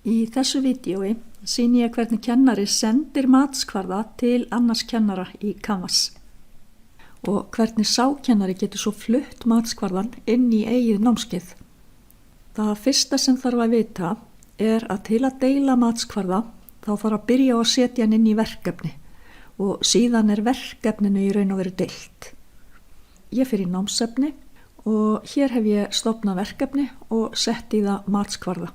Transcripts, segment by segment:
Í þessu vídeói sýni ég hvernig kennari sendir matskvarða til annars kennara í Canvas og hvernig sá kennari getur svo flutt matskvarðan inn í eigið námskeið. Það fyrsta sem þarf að vita er að til að deila matskvarða þá þarf að byrja á að setja hann inn í verkefni og síðan er verkefninu í raun og veru deilt. Ég fer í námsefni og hér hef ég stofnað verkefni og sett í það matskvarða.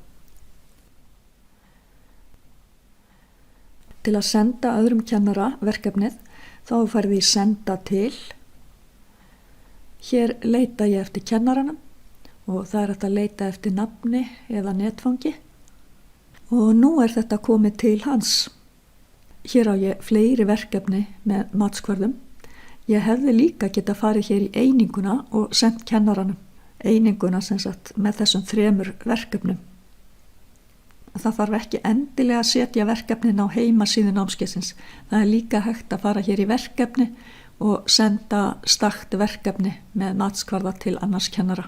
Til að senda öðrum kennara verkefnið þá færði ég senda til. Hér leita ég eftir kennaranum og það er hægt að leita eftir nafni eða netfangi og nú er þetta komið til hans. Hér á ég fleiri verkefni með matskvarðum. Ég hefði líka geta farið hér í eininguna og sendt kennaranum eininguna sem sagt með þessum 3 verkefnum. Það þarf ekki endilega að setja verkefnin á heimasíðu námskeiðsins. Það er líka hægt að fara hér í verkefni og senda stakt verkefni með matskvarða til annars kennara.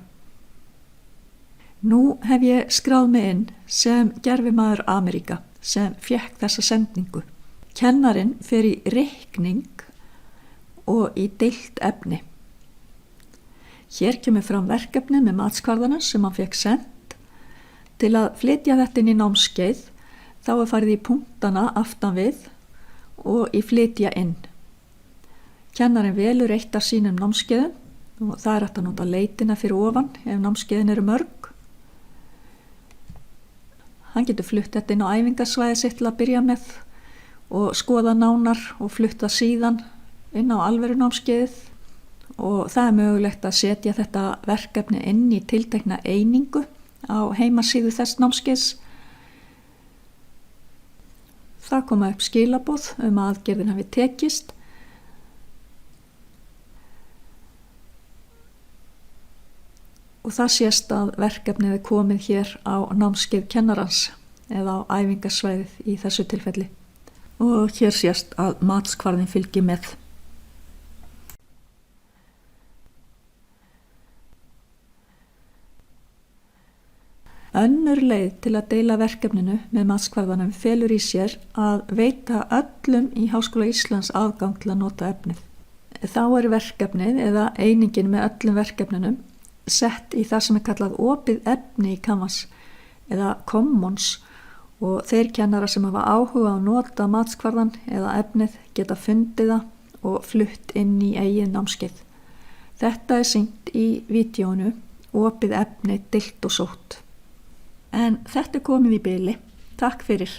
Nú hef ég skráð mig inn sem gervimaður Ameríka sem fékk þessa sendingu. Kennarinn fer í reikning og í deilt efni. Hér kemur fram verkefni með matskvarðana sem hann fékk send. Til að flytja þetta inn í námskeið þá er farið í punktana aftan við og í flytja inn. Kennarinn velur eitt af sínum námskeiðum og það er hægt að nota leitina fyrir ofan ef námskeiðin eru mörg. Hann getur flutt þetta inn á æfingasvæði sitt til að byrja með og skoða nánar og flutta síðan inn á alvöru námskeiðið og það er mögulegt að setja þetta verkefni inn í tiltekna einingu á heimasíðu þess námskeiðs. Það koma upp skilaboð að aðgerðin hafi tekist. Og það sést að verkefnið er komið hér á námskeið kennarans eða á æfingasvæðið í þessu tilfelli. Og hér sést að matskvarðin fylgir með. Önnur leið til að deila verkefninu með matskvarðanum felur í sér að veita öllum í Háskóla Íslands aðgang til að nota efnið. Þá er verkefnið eða einingin með öllum verkefninum sett í það sem er kallað opið efni í Canvas eða Commons og þeir kennara sem hafa áhuga á að nota matskvarðan eða efnið geta fundið það og flutt inn í eigin námskeið. Þetta er sýnt í vídeónu opið efni deilt og sótt. En þetta er komið í bili. Takk fyrir.